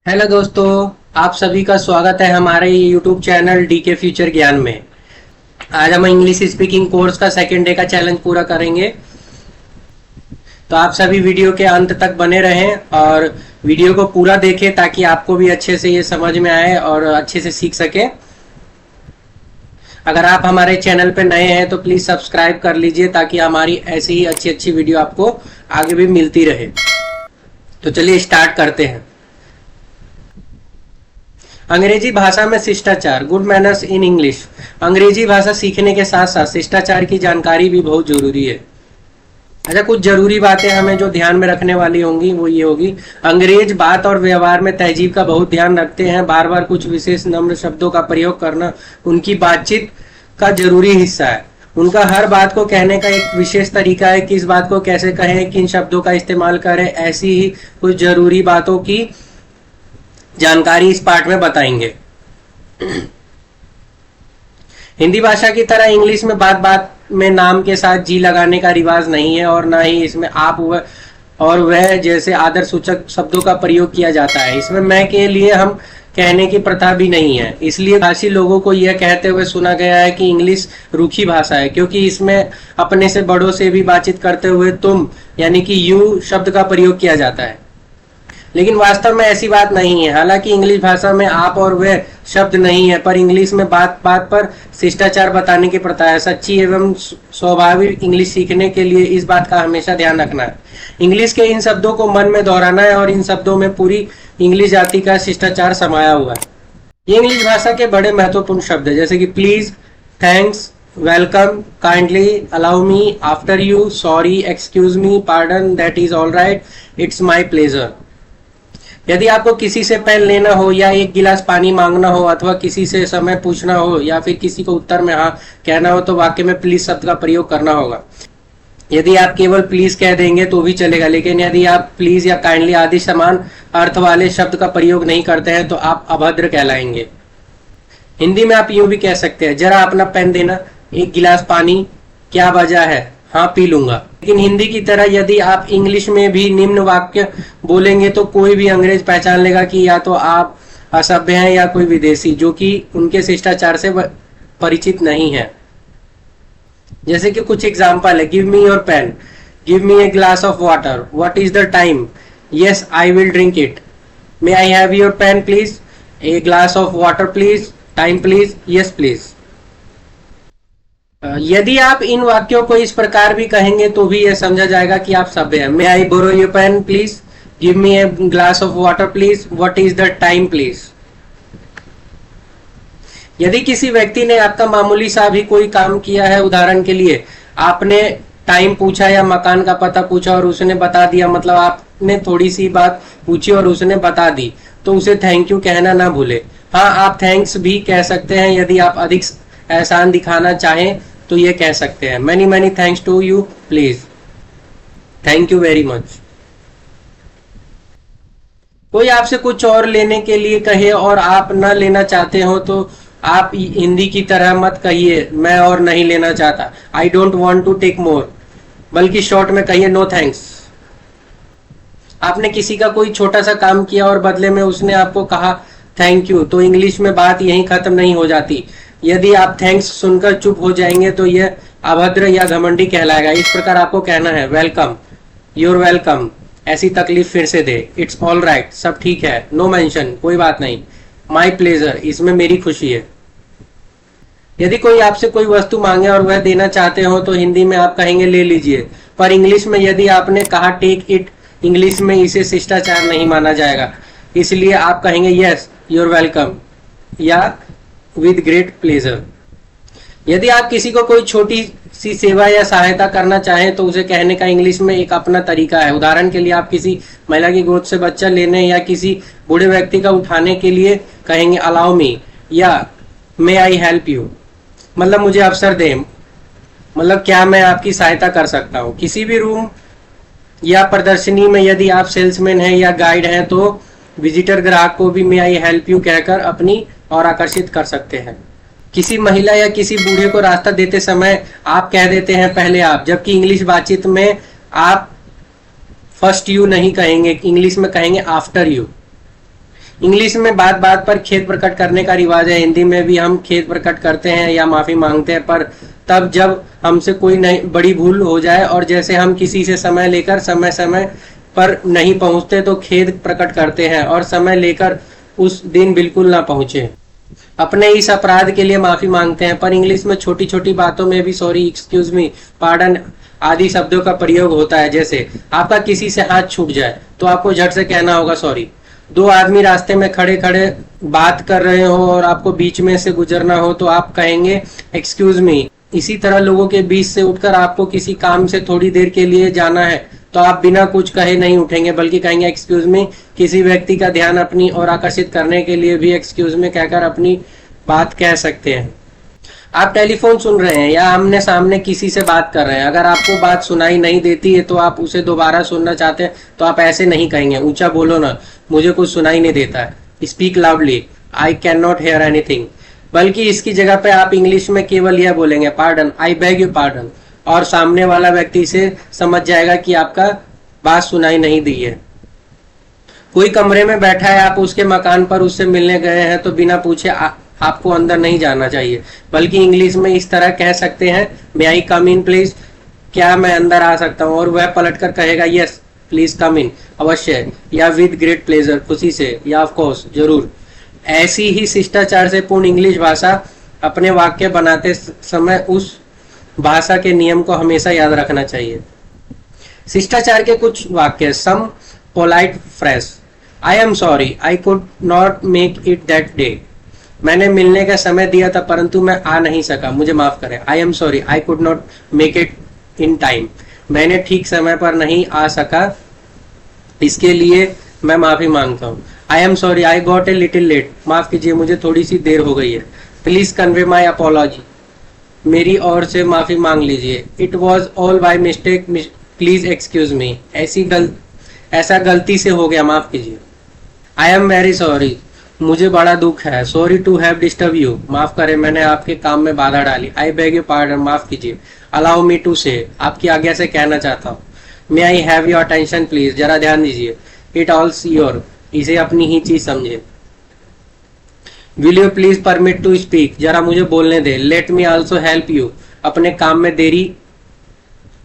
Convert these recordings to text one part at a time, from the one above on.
Hello दोस्तों, आप सभी का स्वागत है हमारे यूट्यूब चैनल डीके फ्यूचर ज्ञान में। आज हम इंग्लिश स्पीकिंग कोर्स का सेकेंड डे का चैलेंज पूरा करेंगे। तो आप सभी वीडियो के अंत तक बने रहें और वीडियो को पूरा देखें ताकि आपको भी अच्छे से ये समझ में आए और अच्छे से सीख सके। अगर आप हमारे चैनल पर नए हैं तो प्लीज़ सब्सक्राइब कर लीजिए ताकि हमारी ऐसी ही अच्छी अच्छी वीडियो आपको आगे भी मिलती रहे। तो चलिए स्टार्ट करते हैं। अंग्रेजी भाषा में शिष्टाचार, गुड मैनर्स इन इंग्लिश। अंग्रेजी भाषा सीखने के साथ साथ शिष्टाचार की जानकारी भी बहुत जरूरी है। अच्छा, कुछ जरूरी बातें हमें जो ध्यान में रखने वाली होंगी वो ये होगी। अंग्रेज बात और व्यवहार में तहजीब का बहुत ध्यान रखते हैं। बार बार कुछ विशेष नम्र शब्दों का प्रयोग करना उनकी बातचीत का जरूरी हिस्सा है। उनका हर बात को कहने का एक विशेष तरीका है। किस बात को कैसे कहें, किन शब्दों का इस्तेमाल करें, ऐसी ही कुछ जरूरी बातों की जानकारी इस पार्ट में बताएंगे। हिंदी भाषा की तरह इंग्लिश में बात बात में नाम के साथ जी लगाने का रिवाज नहीं है और ना ही इसमें आप और वह जैसे आदर सूचक शब्दों का प्रयोग किया जाता है। इसमें मैं के लिए हम कहने की प्रथा भी नहीं है। इसलिए भाषी लोगों को यह कहते हुए सुना गया है कि इंग्लिश रूखी भाषा है, क्योंकि इसमें अपने से बड़ों से भी बातचीत करते हुए तुम यानी कि यू शब्द का प्रयोग किया जाता है। लेकिन वास्तव में ऐसी बात नहीं है। हालांकि इंग्लिश भाषा में आप और वह शब्द नहीं है, पर इंग्लिश में बात बात पर शिष्टाचार बताने की प्रथा है। सच्ची एवं स्वाभाविक इंग्लिश सीखने के लिए इस बात का हमेशा ध्यान रखना है। इंग्लिश के इन शब्दों को मन में दोहराना है और इन शब्दों में पूरी इंग्लिश जाति का शिष्टाचार समाया हुआ है। ये इंग्लिश भाषा के बड़े महत्वपूर्ण शब्द है, जैसे कि please, thanks, welcome, kindly, allow me, after you, sorry, excuse me, pardon, that is all right, it's my pleasure. यदि आपको किसी से पेन लेना हो या एक गिलास पानी मांगना हो अथवा किसी से समय पूछना हो या फिर किसी को उत्तर में हाँ कहना हो तो वाक्य में प्लीज शब्द का प्रयोग करना होगा। यदि आप केवल प्लीज कह देंगे तो भी चलेगा, लेकिन यदि आप प्लीज या काइंडली आदि समान अर्थ वाले शब्द का प्रयोग नहीं करते हैं तो आप अभद्र कहलाएंगे। हिंदी में आप यूं भी कह सकते हैं, जरा अपना पेन देना, एक गिलास पानी, क्या वजह है, हाँ पी लूंगा। लेकिन हिंदी की तरह यदि आप इंग्लिश में भी निम्न वाक्य बोलेंगे तो कोई भी अंग्रेज पहचान लेगा कि या तो आप असभ्य हैं या कोई विदेशी जो कि उनके शिष्टाचार से परिचित नहीं है। जैसे कि कुछ एग्जाम्पल है, give me your pen, give me a glass of water, what is the time, yes I will drink it, may I have your pen please, a glass of water please, time please, yes please. यदि आप इन वाक्यों को इस प्रकार भी कहेंगे तो भी यह समझा जाएगा कि आप सभ्य हैं। May I borrow your pen please, give me a glass of water please, what is the time please. यदि किसी व्यक्ति ने आपका मामूली सा भी कोई काम किया है, उदाहरण के लिए आपने टाइम पूछा या मकान का पता पूछा और उसने बता दिया, मतलब आपने थोड़ी सी बात पूछी और उसने बता दी, तो उसे थैंक यू कहना ना भूले। हाँ, आप थैंक्स भी कह सकते हैं। यदि आप अधिक एहसान दिखाना चाहें तो ये कह सकते हैं, many many thanks to you please, thank you very much. कोई आपसे कुछ और लेने के लिए कहे और आप न लेना चाहते हो तो आप हिंदी की तरह मत कहिए मैं और नहीं लेना चाहता, I don't want to take more, बल्कि शॉर्ट में कहिए नो थैंक्स। आपने किसी का कोई छोटा सा काम किया और बदले में उसने आपको कहा थैंक यू, तो इंग्लिश में बात यहीं खत्म नहीं हो जाती। यदि आप थैंक्स सुनकर चुप हो जाएंगे तो यह अभद्र या घमंडी कहलाएगा। इस प्रकार आपको कहना है वेलकम, यूर वेलकम, ऐसी तकलीफ फिर से दे, इट्स ऑल राइट, सब ठीक है, नो मेंशन, कोई बात नहीं, माई प्लेजर, इसमें मेरी खुशी है। यदि कोई आपसे कोई वस्तु मांगे और वह देना चाहते हो तो हिंदी में आप कहेंगे ले लीजिए, पर इंग्लिश में यदि आपने कहा टेक इट, इंग्लिश में इसे शिष्टाचार नहीं माना जाएगा, इसलिए आप कहेंगे यस यूर वेलकम या विद ग्रेट प्लेजर। यदि आप किसी को कोई छोटी सी सेवा या सहायता करना चाहें तो उसे कहने का इंग्लिश में एक अपना तरीका है। उदाहरण के लिए आप किसी महिला की गोद से बच्चा लेने या किसी बूढ़े व्यक्ति का उठाने के लिए कहेंगे अलाउ मी या मे आई हेल्प यू, मतलब मुझे अवसर दें, मतलब क्या मैं आपकी सहायता कर सकता हूँ। किसी भी रूम या प्रदर्शनी में यदि आप सेल्समैन हैं या गाइड हैं तो विजिटर ग्राहक को भी मे आई हेल्प यू कहकर अपनी और आकर्षित कर सकते हैं। किसी महिला या किसी बूढ़े को रास्ता देते समय आप कह देते हैं पहले आप, जबकि इंग्लिश बातचीत में आप फर्स्ट यू नहीं कहेंगे, इंग्लिश में कहेंगे आफ्टर यू। इंग्लिश में बात बात पर खेद प्रकट करने का रिवाज है। हिंदी में भी हम खेद प्रकट करते हैं या माफी मांगते हैं, पर तब जब हमसे कोई नई बड़ी भूल हो जाए और जैसे हम किसी से समय लेकर समय समय पर नहीं पहुंचते तो खेद प्रकट करते हैं और समय लेकर उस दिन बिल्कुल ना पहुंचे, अपने इस अपराध के लिए माफी मांगते हैं। पर इंग्लिश में छोटी छोटी बातों में भी सॉरी, एक्सक्यूज मी, पार्डन आदि शब्दों का प्रयोग होता है। जैसे आपका किसी से हाथ छूट जाए तो आपको झट से कहना होगा सॉरी। दो आदमी रास्ते में खड़े खड़े बात कर रहे हो और आपको बीच में से गुजरना हो तो आप कहेंगे एक्सक्यूज मी। इसी तरह लोगों के बीच से उठकर आपको किसी काम से थोड़ी देर के लिए जाना है तो आप बिना कुछ कहे नहीं उठेंगे बल्कि कहेंगे एक्सक्यूज मी। किसी व्यक्ति का ध्यान अपनी ओर आकर्षित करने के लिए भी एक्सक्यूज मी कहकर अपनी बात कह सकते हैं। आप टेलीफोन सुन रहे हैं या आमने सामने किसी से बात कर रहे हैं, अगर आपको बात सुनाई नहीं देती है तो आप उसे दोबारा सुनना चाहते हैं तो आप ऐसे नहीं कहेंगे, ऊंचा बोलो ना, मुझे कुछ सुनाई नहीं देता है, speak loudly, I can not hear anything. बल्कि इसकी जगह पे आप इंग्लिश में केवल यह बोलेंगे pardon, I beg you pardon, और सामने वाला व्यक्ति से समझ जाएगा कि आपका बात सुनाई नहीं दी है। कोई कमरे में बैठा है, आप उसके मकान पर उससे मिलने गए हैं तो बिना पूछे आपको अंदर नहीं जाना चाहिए, बल्कि इंग्लिश में इस तरह कह सकते हैं may I come in please, क्या मैं अंदर आ सकता हूँ, और वह पलटकर कहेगा यस प्लीज कम इन, अवश्य, या विद ग्रेट प्लेजर, खुशी से, या ऑफ कोर्स, जरूर। ऐसी ही शिष्टाचार से पूर्ण इंग्लिश भाषा अपने वाक्य बनाते समय उस भाषा के नियम को हमेशा याद रखना चाहिए। शिष्टाचार के कुछ वाक्य, some polite phrase, I am sorry I could not make it that day, मैंने मिलने का समय दिया था परंतु मैं आ नहीं सका, मुझे माफ करें। आई am sorry I could not make it in time, मैंने ठीक समय पर नहीं आ सका, इसके लिए मैं माफी मांगता हूँ। I am sorry I got a little late, माफ कीजिए मुझे थोड़ी सी देर हो गई है। प्लीज कन्वे माई अपॉलॉजी, मेरी ओर से माफी मांग लीजिए। It was all by mistake, please excuse me, ऐसा गलती से हो गया, माफ कीजिए। आई एम वेरी सॉरी, मुझे बड़ा दुख है। Sorry to have disturb you, माफ करें मैंने आपके काम में बाधा डाली। आई बेग यू पार्डन, माफ कीजिए। अलाउ मी टू से, आपकी आज्ञा से कहना चाहता हूँ। May I have your attention please, जरा ध्यान दीजिए। इट ऑल्स योर, इसे अपनी ही चीज समझे। Will you please permit to speak, जरा मुझे बोलने दे। Let me also help you, अपने काम में देरी,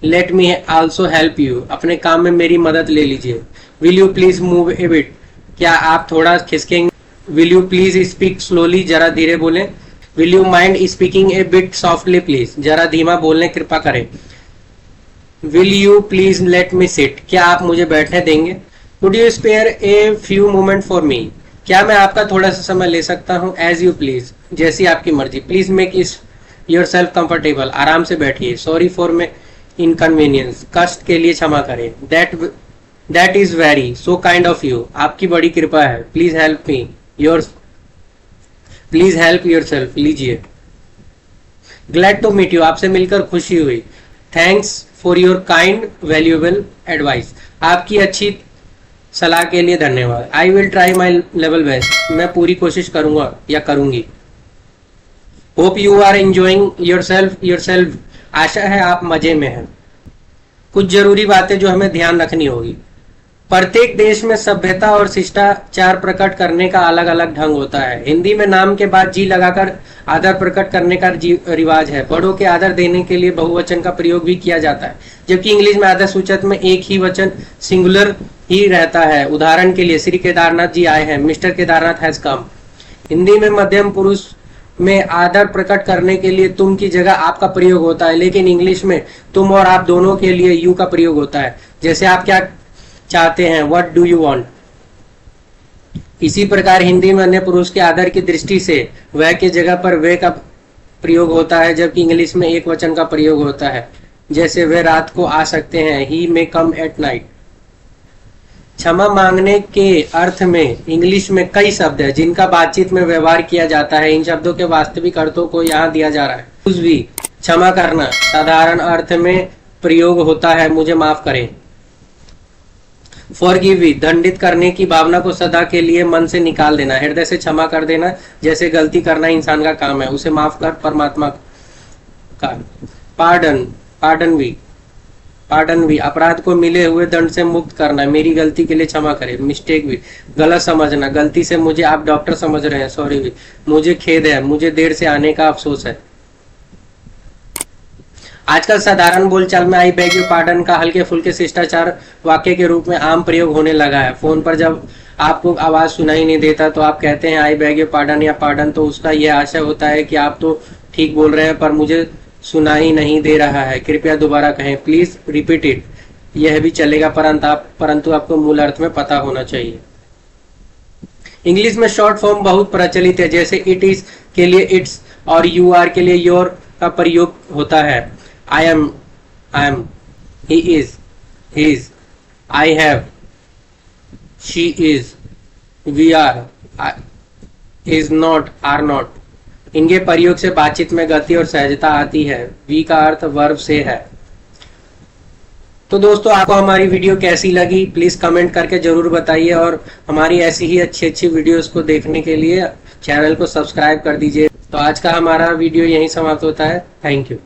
let me also help you, अपने काम में मेरी मदद ले लीजिए। Will you please move a bit, क्या आप थोड़ा खिसकेंगे। Will you please speak slowly, जरा धीरे बोलें। Will you mind speaking a bit softly please, जरा धीमा बोलने कृपा करें। Will you please let me sit, क्या आप मुझे बैठने देंगे। Would you spare a few moment for me, क्या मैं आपका थोड़ा सा समय ले सकता हूँ। एज यू प्लीज, जैसी आपकी मर्जी। प्लीज मेक इस योर सेल्फ कंफर्टेबल, आराम से बैठिए। सॉरी फॉर मे इनकन्वीनियंस, कष्ट के लिए क्षमा करें। That is very so kind of you, आपकी बड़ी कृपा है। Please help me please help yourself, लीजिए। ग्लैड टू मीट यू, आपसे मिलकर खुशी हुई। Thanks for your kind valuable advice, आपकी अच्छी सलाह के लिए धन्यवाद। I will try my level best, मैं पूरी कोशिश करूंगा या करूंगी। Hope you are enjoying yourself, आशा है आप मजे में हैं। कुछ जरूरी बातें जो हमें ध्यान रखनी होगी। प्रत्येक देश में सभ्यता और शिष्टाचार प्रकट करने का अलग अलग ढंग होता है। हिंदी में नाम के बाद जी लगाकर आदर प्रकट करने का रिवाज है। बड़ों के आदर देने के लिए बहुवचन का प्रयोग भी किया जाता है, जबकि इंग्लिश में आदर सूचक में एक ही वचन सिंगुलर ही रहता है। उदाहरण के लिए श्री केदारनाथ जी आए हैं, mister Kedarnath has come. Hindi में मध्यम पुरुष में आदर प्रकट करने के लिए तुम की जगह आपका प्रयोग होता है, लेकिन इंग्लिश में तुम और आप दोनों के लिए यू का प्रयोग होता है। जैसे आप क्या चाहते हैं, व्हाट डू यू वांट। इसी प्रकार हिंदी में अन्य पुरुष के आदर की दृष्टि से वह की जगह पर वे का प्रयोग होता है, जबकि इंग्लिश में एक वचन का प्रयोग होता है। जैसे वे रात को आ सकते हैं, ही मे कम एट नाइट। क्षमा मांगने के अर्थ में इंग्लिश में कई शब्द हैं जिनका बातचीत में व्यवहार किया जाता है। इन शब्दों के वास्तविक अर्थों को यहाँ दिया जा रहा है। कुछ भी क्षमा करना साधारण अर्थ में प्रयोग होता है, मुझे माफ करें। फॉरगिव, दंडित करने की भावना को सदा के लिए मन से निकाल देना, हृदय से क्षमा कर देना। जैसे गलती करना इंसान का काम है, उसे माफ कर परमात्मा का। पार्डन भी पार्डन भी, अपराध को मिले हुए दंड से मुक्त करना, मेरी गलती के लिए क्षमा करें। मिस्टेक भी, गलत समझना, गलती से मुझे आप डॉक्टर समझ रहे हैं, सॉरी भी, मुझे खेद है, मुझे देर से आने का अफसोस है। आजकल साधारण बोलचाल में आई बेग यू पार्डन का हल्के फुल्के शिष्टाचार वाक्य के रूप में आम प्रयोग होने लगा है। फोन पर जब आपको आवाज सुनाई नहीं देता तो आप कहते हैं आई बेग यू पार्डन या पार्डन, तो उसका यह आशय होता है कि आप तो ठीक बोल रहे हैं पर मुझे सुनाई नहीं दे रहा है, कृपया दोबारा कहें, प्लीज रिपीट इट। यह भी चलेगा परंतु आपको मूल अर्थ में पता होना चाहिए। इंग्लिश में शॉर्ट फॉर्म बहुत प्रचलित है, जैसे इट इज के लिए इट्स और यू आर के लिए योर का प्रयोग होता है। I am, he is, his, I have, she is, we are, is not, are not. इनके प्रयोग से बातचीत में गति और सहजता आती है। वी का अर्थ वर्ब से है। तो दोस्तों, आपको हमारी वीडियो कैसी लगी प्लीज कमेंट करके जरूर बताइए, और हमारी ऐसी ही अच्छी अच्छी वीडियोस को देखने के लिए चैनल को सब्सक्राइब कर दीजिए। तो आज का हमारा वीडियो यहीं समाप्त होता है। Thank you.